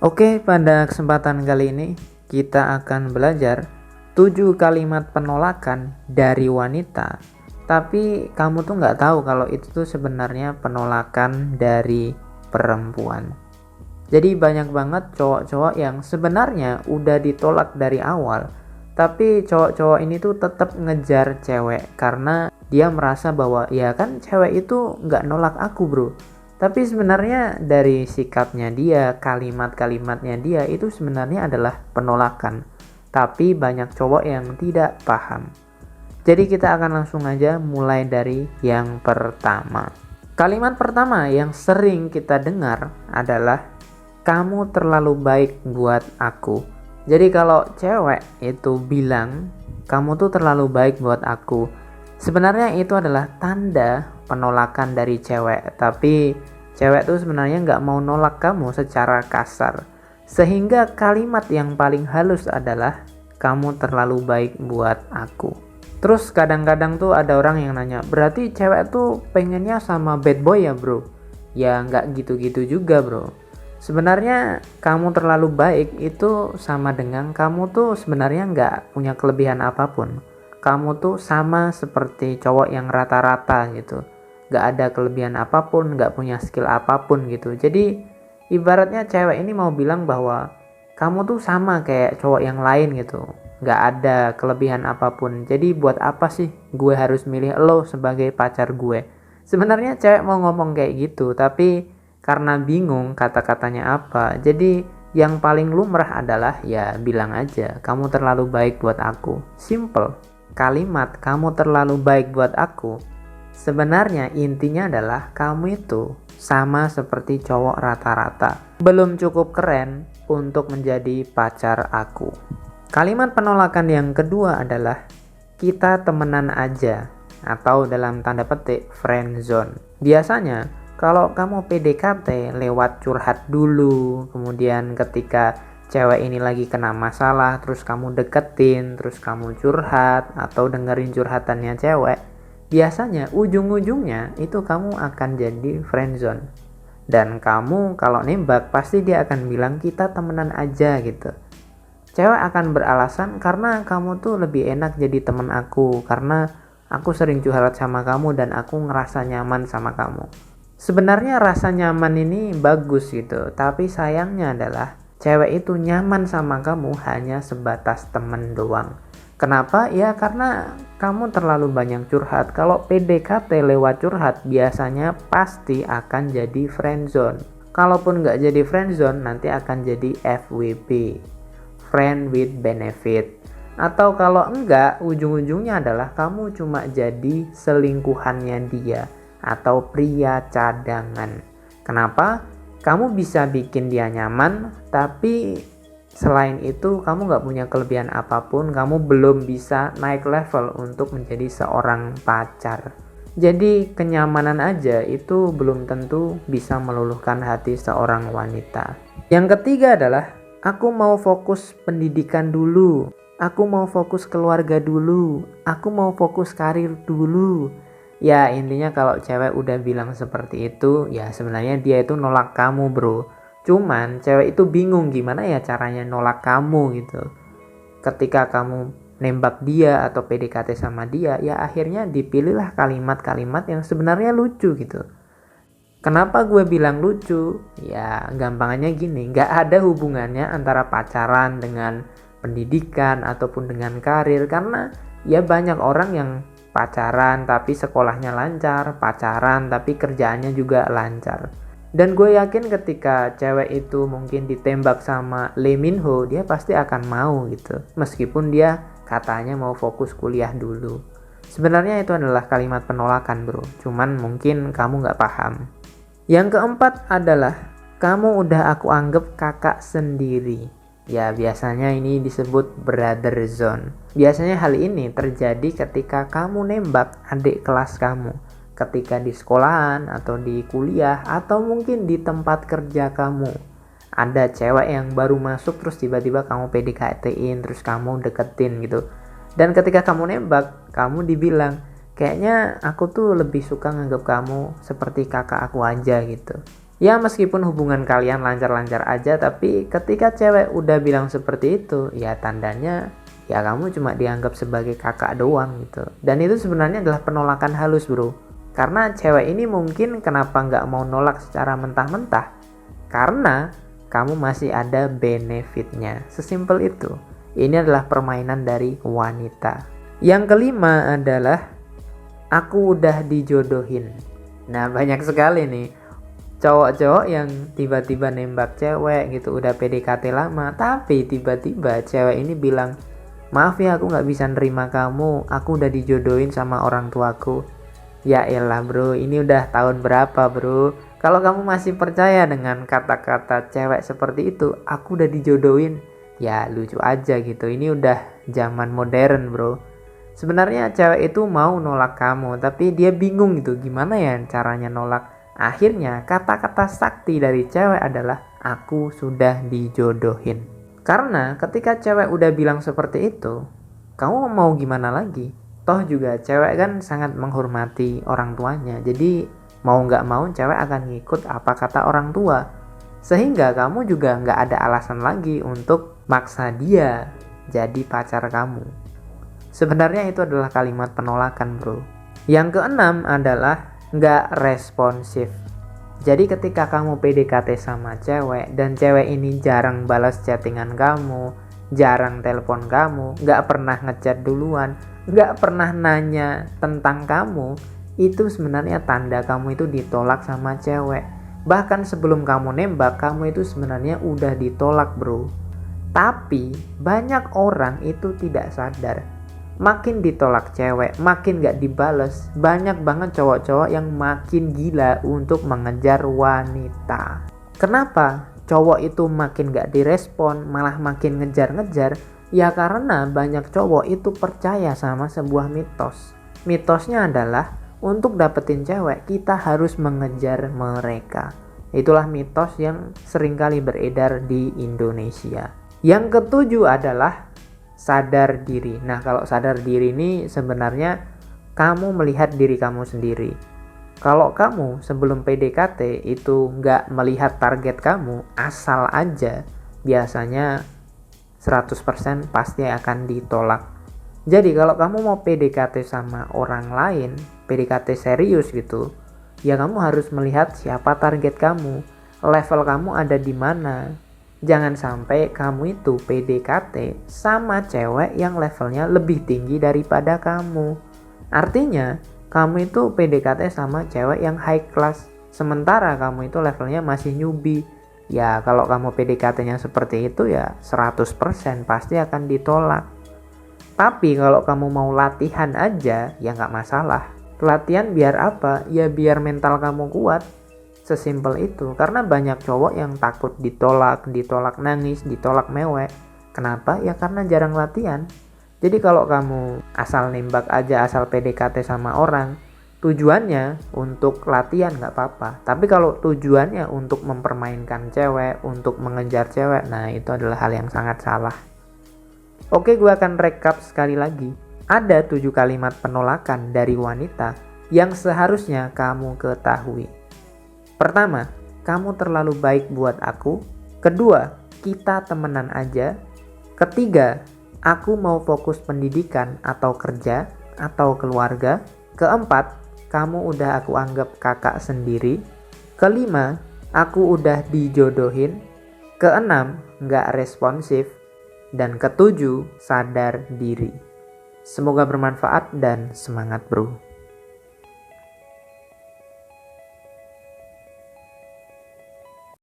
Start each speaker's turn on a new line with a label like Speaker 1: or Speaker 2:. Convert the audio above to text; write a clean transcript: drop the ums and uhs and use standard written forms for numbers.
Speaker 1: Oke, pada kesempatan kali ini kita akan belajar 7 kalimat penolakan dari wanita. Tapi kamu tuh nggak tahu kalau itu tuh sebenarnya penolakan dari perempuan. Jadi banyak banget cowok-cowok yang sebenarnya udah ditolak dari awal, tapi cowok-cowok ini tuh tetap ngejar cewek karena dia merasa bahwa ya kan cewek itu nggak nolak aku bro. Tapi sebenarnya dari sikapnya dia, kalimat-kalimatnya dia itu sebenarnya adalah penolakan. Tapi banyak cowok yang tidak paham. Jadi kita akan langsung aja mulai dari yang pertama. Kalimat pertama yang sering kita dengar adalah kamu terlalu baik buat aku. Jadi kalau cewek itu bilang kamu tuh terlalu baik buat aku, sebenarnya itu adalah tanda penolakan dari cewek. Tapi cewek tuh sebenarnya nggak mau nolak kamu secara kasar. Sehingga kalimat yang paling halus adalah kamu terlalu baik buat aku. Terus kadang-kadang tuh ada orang yang nanya, berarti cewek tuh pengennya sama bad boy ya bro? Ya nggak gitu-gitu juga bro. Sebenarnya kamu terlalu baik itu sama dengan kamu tuh sebenarnya nggak punya kelebihan apapun. Kamu tuh sama seperti cowok yang rata-rata gitu. Nggak ada kelebihan apapun, nggak punya skill apapun gitu. Jadi ibaratnya cewek ini mau bilang bahwa kamu tuh sama kayak cowok yang lain gitu. Nggak ada kelebihan apapun. Jadi buat apa sih gue harus milih lo sebagai pacar gue? Sebenarnya cewek mau ngomong kayak gitu, tapi karena bingung kata-katanya apa, jadi yang paling lumrah adalah ya bilang aja kamu terlalu baik buat aku. Simple. Kalimat kamu terlalu baik buat aku sebenarnya intinya adalah kamu itu sama seperti cowok rata-rata, belum cukup keren untuk menjadi pacar aku. Kalimat penolakan yang kedua adalah kita temenan aja, atau dalam tanda petik friend zone. Biasanya kalau kamu PDKT lewat curhat dulu, kemudian ketika cewek ini lagi kena masalah, terus kamu deketin, terus kamu curhat atau dengerin curhatannya cewek, biasanya ujung-ujungnya itu kamu akan jadi friendzone. Dan kamu kalau nembak pasti dia akan bilang kita temenan aja gitu. Cewek akan beralasan karena kamu tuh lebih enak jadi temen aku, karena aku sering curhat sama kamu dan aku ngerasa nyaman sama kamu. Sebenarnya rasa nyaman ini bagus gitu, tapi sayangnya adalah cewek itu nyaman sama kamu hanya sebatas temen doang. Kenapa? Ya karena kamu terlalu banyak curhat. Kalau PDKT lewat curhat biasanya pasti akan jadi friendzone. Kalaupun nggak jadi friendzone nanti akan jadi FWB, friend with benefit. Atau kalau enggak, ujung-ujungnya adalah kamu cuma jadi selingkuhannya dia atau pria cadangan. Kenapa? Kamu bisa bikin dia nyaman, tapi selain itu kamu gak punya kelebihan apapun, kamu belum bisa naik level untuk menjadi seorang pacar. Jadi kenyamanan aja itu belum tentu bisa meluluhkan hati seorang wanita. Yang ketiga adalah aku mau fokus pendidikan dulu, aku mau fokus keluarga dulu, aku mau fokus karir dulu. Ya intinya kalau cewek udah bilang seperti itu, ya sebenarnya dia itu nolak kamu bro. Cuman cewek itu bingung gimana ya caranya nolak kamu gitu. Ketika kamu nembak dia atau PDKT sama dia, ya akhirnya dipilihlah kalimat-kalimat yang sebenarnya lucu gitu. Kenapa gue bilang lucu? Ya gampangannya gini, gak ada hubungannya antara pacaran dengan pendidikan ataupun dengan karir. Karena ya banyak orang yang pacaran tapi sekolahnya lancar, pacaran tapi kerjaannya juga lancar. Dan gue yakin ketika cewek itu mungkin ditembak sama Lee Min Ho, dia pasti akan mau gitu. Meskipun dia katanya mau fokus kuliah dulu. Sebenarnya itu adalah kalimat penolakan bro, cuman mungkin kamu gak paham. Yang keempat adalah kamu udah aku anggap kakak sendiri. Ya biasanya ini disebut brother zone. Biasanya hal ini terjadi ketika kamu nembak adik kelas kamu, ketika di sekolahan atau di kuliah atau mungkin di tempat kerja kamu. Ada cewek yang baru masuk terus tiba-tiba kamu PDKT-in, terus kamu deketin gitu. Dan ketika kamu nembak, kamu dibilang, kayaknya aku tuh lebih suka nganggap kamu seperti kakak aku aja gitu. Ya meskipun hubungan kalian lancar-lancar aja, tapi ketika cewek udah bilang seperti itu, ya tandanya ya kamu cuma dianggap sebagai kakak doang gitu. Dan itu sebenarnya adalah penolakan halus bro. Karena cewek ini mungkin kenapa nggak mau nolak secara mentah-mentah, karena kamu masih ada benefitnya. Sesimpel itu. Ini adalah permainan dari wanita. Yang kelima adalah aku udah dijodohin. Nah banyak sekali nih cowok-cowok yang tiba-tiba nembak cewek gitu, udah PDKT lama, tapi tiba-tiba cewek ini bilang, maaf ya aku nggak bisa nerima kamu, aku udah dijodohin sama orang tuaku. Ya elah bro, ini udah tahun berapa bro? Kalau kamu masih percaya dengan kata-kata cewek seperti itu, aku udah dijodohin, ya lucu aja gitu. Ini udah zaman modern bro. Sebenarnya cewek itu mau nolak kamu, tapi dia bingung gitu, gimana ya caranya nolak. Akhirnya kata-kata sakti dari cewek adalah aku sudah dijodohin. Karena ketika cewek udah bilang seperti itu, kamu mau gimana lagi? Toh juga cewek kan sangat menghormati orang tuanya. Jadi mau nggak mau cewek akan ngikut apa kata orang tua. Sehingga kamu juga nggak ada alasan lagi untuk maksa dia jadi pacar kamu. Sebenarnya itu adalah kalimat penolakan bro. Yang keenam adalah nggak responsif. Jadi ketika kamu PDKT sama cewek dan cewek ini jarang balas chattingan kamu, jarang telepon kamu, nggak pernah ngechat duluan, nggak pernah nanya tentang kamu, itu sebenarnya tanda kamu itu ditolak sama cewek. Bahkan sebelum kamu nembak, kamu itu sebenarnya udah ditolak bro. Tapi banyak orang itu tidak sadar, makin ditolak cewek, makin gak dibales. Banyak banget cowok-cowok yang makin gila untuk mengejar wanita. Kenapa cowok itu makin gak direspon, malah makin ngejar-ngejar? Ya karena banyak cowok itu percaya sama sebuah mitos. Mitosnya adalah untuk dapetin cewek kita harus mengejar mereka. Itulah mitos yang seringkali beredar di Indonesia. Yang ketujuh adalah sadar diri. Nah kalau sadar diri ini sebenarnya kamu melihat diri kamu sendiri. Kalau kamu sebelum PDKT itu nggak melihat target kamu, asal aja, biasanya 100% pasti akan ditolak. Jadi kalau kamu mau PDKT sama orang lain, PDKT serius gitu, ya kamu harus melihat siapa target kamu, level kamu ada di mana. Jangan sampai kamu itu PDKT sama cewek yang levelnya lebih tinggi daripada kamu. Artinya, kamu itu PDKT sama cewek yang high class, sementara kamu itu levelnya masih newbie. Ya, kalau kamu PDKT-nya seperti itu ya 100% pasti akan ditolak. Tapi kalau kamu mau latihan aja, ya nggak masalah. Latihan biar apa? Ya biar mental kamu kuat. Sesimpel itu, karena banyak cowok yang takut ditolak nangis, ditolak mewek. Kenapa? Ya karena jarang latihan. Jadi kalau kamu asal nembak aja, asal PDKT sama orang, tujuannya untuk latihan nggak apa-apa. Tapi kalau tujuannya untuk mempermainkan cewek, untuk mengejar cewek, nah itu adalah hal yang sangat salah. Oke, gue akan rekap sekali lagi. Ada 7 kalimat penolakan dari wanita yang seharusnya kamu ketahui. Pertama, kamu terlalu baik buat aku. Kedua, kita temenan aja. Ketiga, aku mau fokus pendidikan atau kerja atau keluarga. Keempat, kamu udah aku anggap kakak sendiri. Kelima, aku udah dijodohin. Keenam, nggak responsif. Dan ketujuh, sadar diri. Semoga bermanfaat dan semangat bro.